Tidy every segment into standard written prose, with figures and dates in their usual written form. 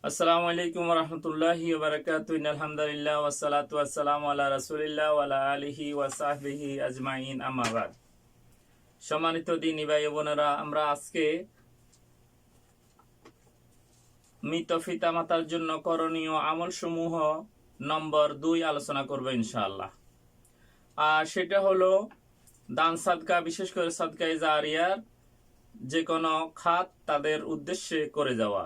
আসসালামু আলাইকুম ওয়া রাহমাতুল্লাহি ওয়া বারাকাতুহু। আলহামদুলিল্লাহ ওয়াসসালাতু ওয়াসসালামু আলা রাসূলিল্লাহ ওয়া আলা আলিহি ওয়া সাহবিহি আজমাইন, আম্মা বাদ। সম্মানিত দিনী ভাই বোনেরা, আমরা আজকে মৃত পিতামাতার জন্য করণীয় আমলসমূহ নম্বর 2 আলোচনা করব ইনশাআল্লাহ। আর সেটা হলো দান সাদকা, বিশেষ করে সাদকায়ে জারিয়ার যে কোনো খাত তাদের উদ্দেশ্যে করে যাওয়া।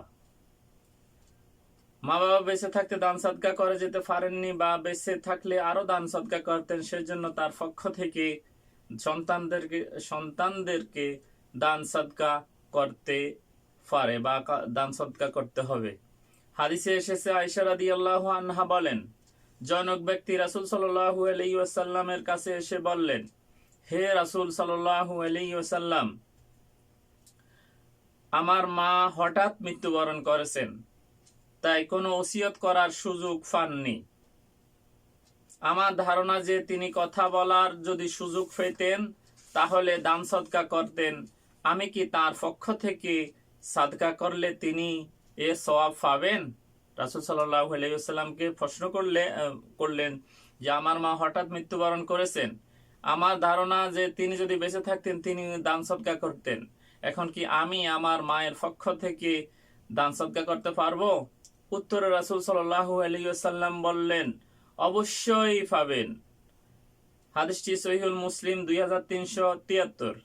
মা বাবা বেঁচে থাকতে দান সদকা করে যেতে পারেননি বা বেঁচে থাকলে আরো দান সদকা করতেন, সেজন্য তার পক্ষ থেকে সন্তানদেরকে দান সদকা করতে পারে বা দান সদকা করতে হবে। হাদিসে এসেছে, আয়েশা রাদিয়াল্লাহু আনহা বলেন, জনক ব্যক্তি রাসূল সাল্লাল্লাহু আলাইহি ওয়াসাল্লামের কাছে এসে বললেন, হে রাসূল সাল্লাল্লাহু আলাইহি ওয়াসাল্লাম, আমার মা হঠাৎ মৃত্যুবরণ করেছেন, তাই কোনো ওসিয়ত করার সুযোগ পাননি। আমার ধারণা যে তিনি কথা বলার যদি সুযোগ পেতেন তাহলে দান সদকা করতেন। আমি কি তার পক্ষ থেকে সাদকা করলে তিনি এ সওয়াব পাবেন? রাসূল সাল্লাল্লাহু আলাইহি ওয়াসাল্লামকে প্রশ্ন করলেন যে আমার মা হঠাৎ মৃত্যুবরণ করেছেন, আমার ধারণা যে তিনি যদি বেঁচে থাকতেন তিনি দান সদকা করতেন। এখন কি আমি আমার মায়ের পক্ষ থেকে দান সদকা করতে পারবো? উত্তরে রাসূল সাল্লাল্লাহু আলাইহি ওয়াসাল্লাম বললেন, অবশ্যই পাবেন। হাদিসটি সহিহুল মুসলিম 2373।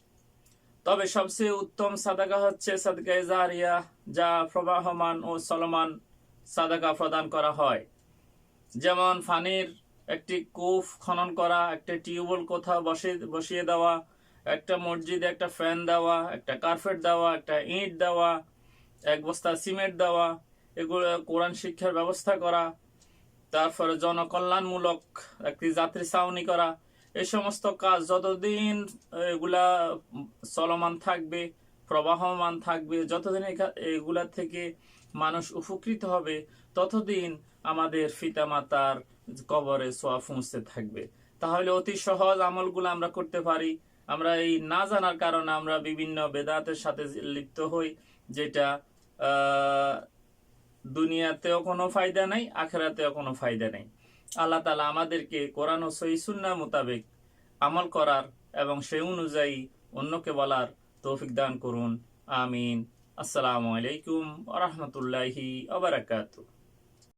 তবে সবচেয়ে উত্তম সাদাকা হচ্ছে সাদকায়ে জারিয়া, যা প্রবাহমান ও চলমান সাদাকা প্রদান করা হয়। যেমন পানির একটি কূপ খনন করা, একটা টিউবওয়েল কোথাও বসিয়ে দেওয়া, একটা মসজিদে একটা ফ্যান দেওয়া, একটা কার্পেট দেওয়া, একটা ইট দেওয়া, এক বস্তা সিমেন্ট দেওয়া, এগুলো কোরআন শিক্ষার ব্যবস্থা করা, তারপরে জনকল্যাণমূলক একটি যাত্রী ছাউনি করা। এই সমস্ত কাজ যতদিন এগুলা চলমান থাকবে, প্রবাহমান থাকবে, যতদিন এগুলা থেকে মানুষ উপকৃত হবে, ততদিন আমাদের পিতামাতার কবরে সওয়াব পৌঁছতে থাকবে। তাহলে অতি সহজ আমলগুলো আমরা করতে পারি। আমরা এই না জানার কারণে আমরা বিভিন্ন বেদাতের সাথে লিপ্ত হই, যেটা দুনিয়াতেও কোনো ফায়দা নাই, আখিরাতেও কোনো ফায়দা নেই। আল্লাহ তাআলা আমাদেরকে কোরআন ও সহিহ সুন্নাহ মোতাবেক আমল করার এবং সেই অনুযায়ী অন্যকে বলার তৌফিক দান করুন। আমিন। আসসালামু আলাইকুম ওয়া রাহমাতুল্লাহি ওয়া বারাকাতুহু।